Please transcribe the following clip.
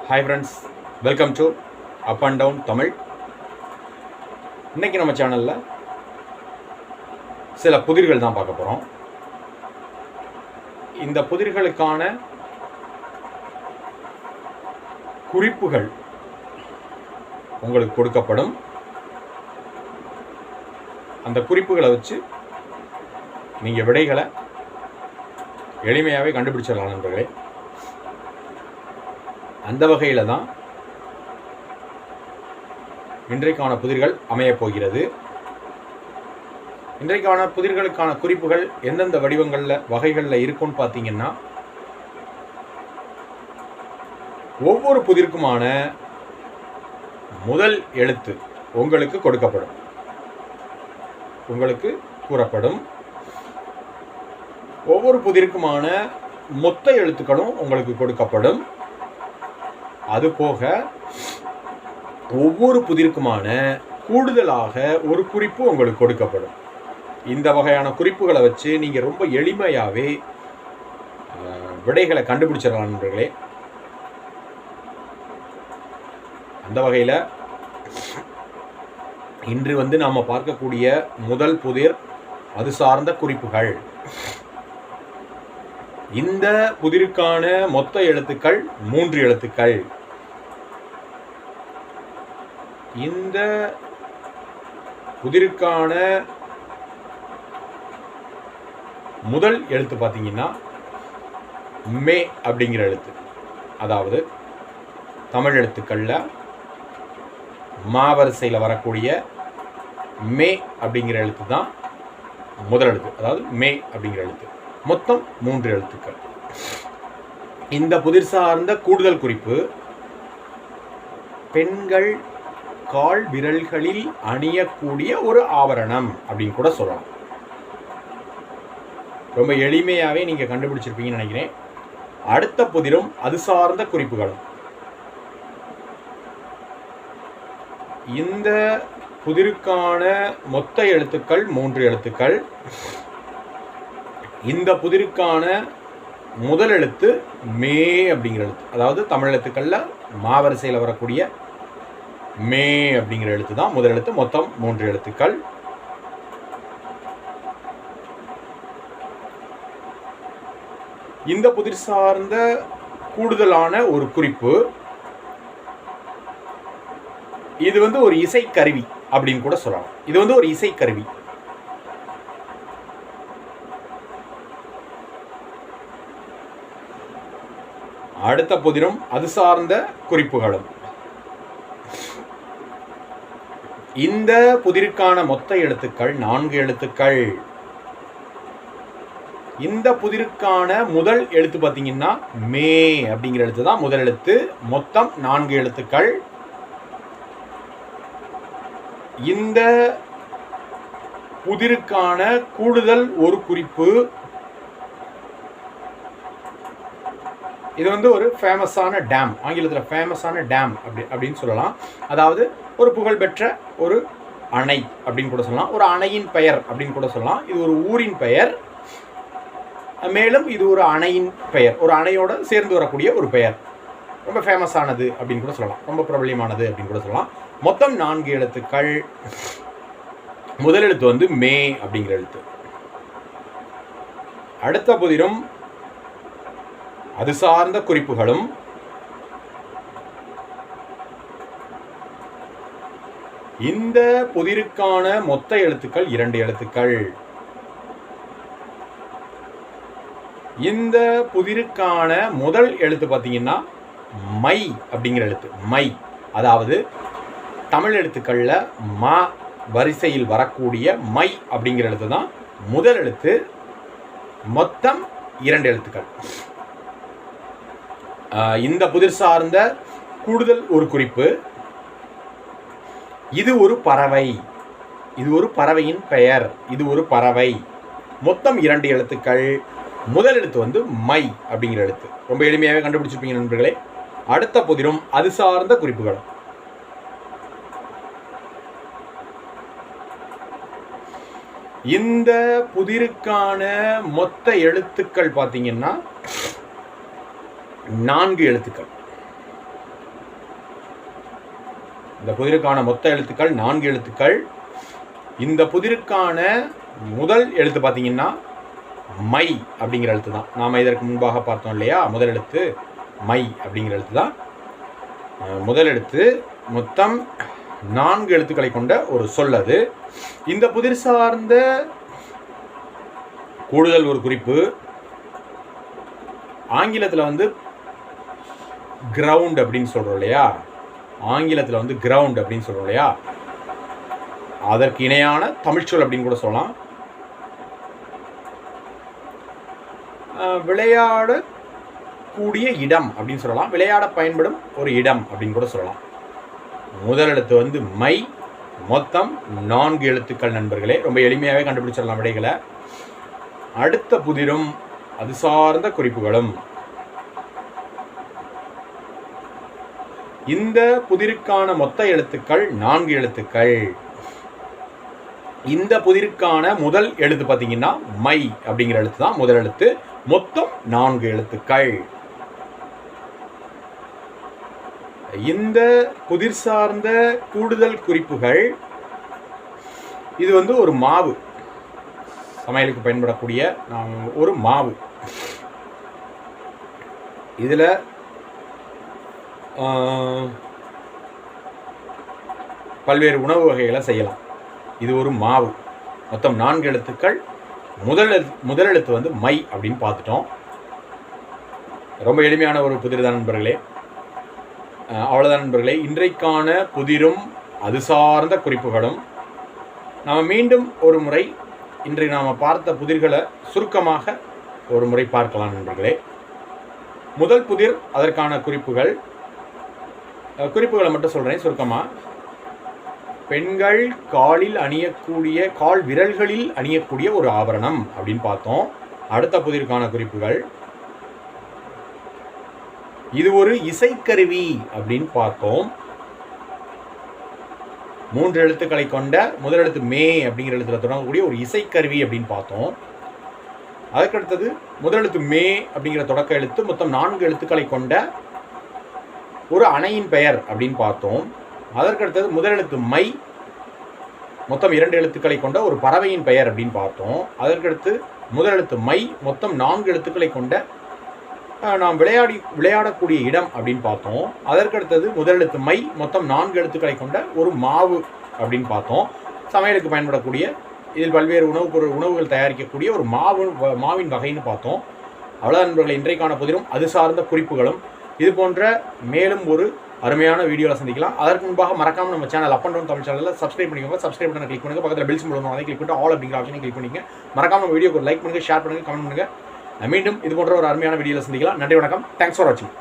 Hi friends, welcome to up and down Tamil. இன்றைக்கி நம்ம சேனலில் சில புதிர்கள் தான் பார்க்க போகிறோம். இந்த புதிர்களுக்கான குறிப்புகள் உங்களுக்கு கொடுக்கப்படும். அந்த குறிப்புகளை வச்சு நீங்கள் விடைகளை எளிமையாகவே கண்டுபிடிச்சிடலாம் நண்பர்களே. அந்த வகையில் தான் இன்றைக்கான புதிர்கள் அமையப் போகிறது. இன்றைக்கான புதிர்களுக்கான குறிப்புகள் எந்தெந்த வடிவங்களில் வகைகளில் இருக்குன்னு பார்த்தீங்கன்னா, ஒவ்வொரு புதிருக்குமான முதல் எழுத்து உங்களுக்கு கொடுக்கப்படும், உங்களுக்கு கூறப்படும். ஒவ்வொரு புதிருக்குமான மொத்த எழுத்துக்களும் உங்களுக்கு கொடுக்கப்படும். அதுபோக ஒவ்வொரு புதிருக்குமான கூடுதலாக ஒரு குறிப்பு உங்களுக்கு கொடுக்கப்படும். இந்த வகையான குறிப்புகளை வச்சு நீங்கள் ரொம்ப எளிமையாகவே விடைகளை கண்டுபிடிச்சிடலாம் நண்பர்களே. அந்த வகையில் இன்று நாம் பார்க்கக்கூடிய முதல் புதிர் அது சார்ந்த குறிப்புகள். இந்த புதிருக்கான மொத்த எழுத்துக்கள் 3 எழுத்துக்கள். இந்த புதிருக்கான முதல் எழுத்து பார்த்தீங்கன்னா மே அப்படிங்கிற எழுத்து. அதாவது தமிழ் எழுத்துக்களில் மாவரிசையில் வரக்கூடிய மே அப்படிங்கிற எழுத்து தான் முதல் எழுத்து. அதாவது மே அப்படிங்கிற எழுத்து. மொத்தம் 3 எழுத்துக்கள். இந்த புதிர் சார்ந்த கூடுதல் குறிப்பு, பெண்கள் கால் விரல்களில் அணியக்கூடிய ஒரு ஆபரணம் அப்படின்னு கூட சொல்லலாம். ரொம்ப எளிமையாகவே நீங்கள் கண்டுபிடிச்சிருப்பீங்கன்னு நினைக்கிறேன். அடுத்த புதிரும் அது சார்ந்த குறிப்புகளும். இந்த புதிருக்கான மொத்த எழுத்துக்கள் 3 எழுத்துக்கள். இந்த புதிருக்கான முதல் எழுத்து மே அப்படிங்கிற எழுத்து. அதாவது தமிழ் எழுத்துக்களில் மாவரிசையில் வரக்கூடிய மே அப்படிங்கிற எழுத்து தான் முதல் எழுத்து. மொத்தம் 3 எழுத்துக்கள். இந்த புதிர் சார்ந்த கூடுதலான ஒரு குறிப்பு, இது ஒரு இசைக்கருவி அப்படின்னு கூட சொல்லலாம். இது ஒரு இசைக்கருவி. அடுத்த புதிரும் அது சார்ந்த குறிப்புகளும். இந்த புதிருக்கான மொத்த எழுத்துக்கள் 4 எழுத்துக்கள். இந்த புதிருக்கான முதல் எழுத்து பார்த்தீங்கன்னா மே அப்படிங்கிற எழுத்து தான் முதல் எழுத்து. மொத்தம் 4 எழுத்துக்கள். இந்த புதிருக்கான கூடுதல் ஒரு குறிப்பு, இது ஒரு ஃபேமஸான டேம். ஆங்கிலத்தில் ஃபேமஸான டேம் அப்படின்னு சொல்லலாம். அதாவது ஒரு புகழ்பெற்ற ஒரு அணை அப்படின்னு கூட சொல்லலாம். ஒரு அணையின் பெயர் அப்படின்னு கூட சொல்லலாம். இது ஒரு ஊரின் பெயர். மேலும் இது ஒரு அணையின் பெயர், ஒரு அணையோடு சேர்ந்து வரக்கூடிய ஒரு பெயர். ரொம்ப ஃபேமஸானது அப்படின்னு கூட சொல்லலாம். ரொம்ப பிரபலியமானது அப்படின்னு கூட சொல்லலாம். மொத்தம் 4 எழுத்துக்கள். முதல் எழுத்து மே அப்படிங்கிற எழுத்து. அடுத்த புதிரும் அது சார்ந்த குறிப்புகளும். இந்த புதிருக்கான மொத்த எழுத்துக்கள் 2 எழுத்துக்கள். இந்த புதிருக்கான முதல் எழுத்து பார்த்தீங்கன்னா மை அப்படிங்கிற எழுத்து. மை, அதாவது தமிழ் எழுத்துக்களில் மா வரிசையில் வரக்கூடிய மை அப்படிங்கிற எழுத்து தான் முதல் எழுத்து. மொத்தம் 2 எழுத்துக்கள். இந்த புதிர் சார்ந்த கூடுதல் ஒரு குறிப்பு, இது ஒரு பறவை. இது ஒரு பறவையின் பெயர். இது ஒரு பறவை. மொத்தம் 2 எழுத்துக்கள். முதல் எழுத்து மை அப்படிங்கிற எழுத்து. ரொம்ப எளிமையாகவே கண்டுபிடிச்சிருப்பீங்க நண்பர்களே. அடுத்த புதிரும் அது சார்ந்த குறிப்புகள். இந்த புதிருக்கான மொத்த எழுத்துக்கள் பார்த்தீங்கன்னா 4 எழுத்துக்கள். இந்த புதிருக்கான மொத்த எழுத்துக்கள் 4 எழுத்துக்கள். இந்த புதிருக்கான முதல் எழுத்து பார்த்தீங்கன்னா மை அப்படிங்கிற எழுத்து தான். நாம் இதற்கு முன்பாக பார்த்தோம் இல்லையா, முதல் எழுத்து மை அப்படிங்கிற எழுத்து தான் முதல் எழுத்து. மொத்தம் 4 எழுத்துக்களை கொண்ட ஒரு சொல் அது. இந்த புதிர் சார்ந்த கூடுதல் ஒரு குறிப்பு, ஆங்கிலத்தில் வந்து கிரவுண்ட் அப்படின்னு சொல்கிறோம் இல்லையா, ஆங்கிலத்தில் வந்து கிரவுண்ட் அப்படின்னு சொல்கிறோம் இல்லையா, அதற்கு இணையான தமிழ்ச்சொல் அப்படின்னு கூட சொல்லலாம். விளையாடக்கூடிய இடம் அப்படின்னு சொல்லலாம், விளையாட பயன்படும் ஒரு இடம் அப்படின்னு கூட சொல்லலாம். முதல் எழுத்து வந்து மை, மொத்தம் 4 எழுத்துக்கள் நண்பர்களே. ரொம்ப எளிமையாகவே கண்டுபிடிச்சிடலாம் விடைகளை. அடுத்த புதிரும் அது சார்ந்த குறிப்புகளும். இந்த புதிருக்கான மொத்த எழுத்துக்கள் 4 எழுத்துக்கள். இந்த புதிருக்கான முதல் எழுத்து பார்த்தீங்கன்னா மை அப்படிங்கிற எழுத்து தான் முதல் எழுத்து. மொத்தம் 4 எழுத்துக்கள். இந்த புதிர் சார்ந்த கூடுதல் குறிப்புகள், இது வந்து ஒரு மாவு, சமையலுக்கு பயன்படக்கூடிய ஒரு மாவு. இதில் பல்வேறு உணவு வகைகளை செய்யலாம். இது ஒரு மாவு. மொத்தம் 4 எழுத்துக்கள். முதல் எழுத்து வந்து மை அப்படின்னு பார்த்துட்டோம். ரொம்ப எளிமையான ஒரு புதிர் தான் நண்பர்களே. அவ்வளோதான் நண்பர்களே, இன்றைக்கான புதிரும் அது சார்ந்த குறிப்புகளும். நாம் மீண்டும் ஒரு முறை இன்றைக்கு நாம் பார்த்த புதிர்களை சுருக்கமாக ஒரு முறை பார்க்கலாம் நண்பர்களே. முதல் புதிர், அதற்கான குறிப்புகளை மட்டும் சொல்கிறேன் சுருக்கமாக. பெண்கள் காலில் அணியக்கூடிய, கால் விரல்களில் அணியக்கூடிய ஒரு ஆபரணம் அப்படின்னு பார்த்தோம். அடுத்த புதிருக்கான குறிப்புகள், இது ஒரு இசைக்கருவி அப்படின்னு பார்த்தோம். 3 எழுத்துக்களை கொண்ட முதல் எழுத்து மே அப்படிங்கிற எழுத்துல தொடங்கக்கூடிய ஒரு இசைக்கருவி அப்படின்னு பார்த்தோம். அதுக்கடுத்தது முதல் எழுத்து மே அப்படிங்கிற தொடக்க எழுத்து மொத்தம் 4 எழுத்துக்களை கொண்ட ஒரு அணையின் பெயர் அப்படின்னு பார்த்தோம். அதற்கடுத்தது முதல் எழுத்து மை, மொத்தம் 2 எழுத்துக்களை கொண்ட ஒரு பறவையின் பெயர் அப்படின்னு பார்த்தோம். அதற்கடுத்து முதல் எழுத்து மை, மொத்தம் 4 எழுத்துக்களை கொண்ட நாம் விளையாடக்கூடிய இடம் அப்படின்னு பார்த்தோம். அதற்கடுத்தது முதல் எழுத்து மை, மொத்தம் 4 எழுத்துக்களை கொண்ட ஒரு மாவு அப்படின்னு பார்த்தோம். சமையலுக்கு பயன்படக்கூடிய, இதில் பல்வேறு உணவுகள் தயாரிக்கக்கூடிய ஒரு மாவின் வகைன்னு பார்த்தோம். அவ்வளோ நண்பர்களை, இன்றைக்கான புதிரும் அது சார்ந்த குறிப்புகளும். இது போன்ற மேலும் ஒரு அருமையான வீடியோவில் சந்திக்கலாம். அதற்கு முன்பாக மறக்காமல் நம்ம channel up and down Tamil சேனலில் சப்ஸ்கிரைப் பண்ணிக்கோங்க. சப்ஸ்கிரைப் பண்ண கிளிக் பண்ணுங்கள். பக்கத்தில் பெல் சிம்பல் வரும், அதை கிளிக் பண்ணிட்டு ஆல் அப்படிங்கிற ஆப்ஷனை கிளிக் பண்ணிங்க. மறக்காமல் வீடியோக்கு லைக் பண்ணுங்கள், ஷேர் பண்ணுங்கள், கமெண்ட் பண்ணுங்கள். மீண்டும் இது போன்ற ஒரு அருமையான வீடியோவில் சந்திக்கலாம். நன்றி, வணக்கம். தேங்க்ஸ் ஃபார் வாட்சிங்.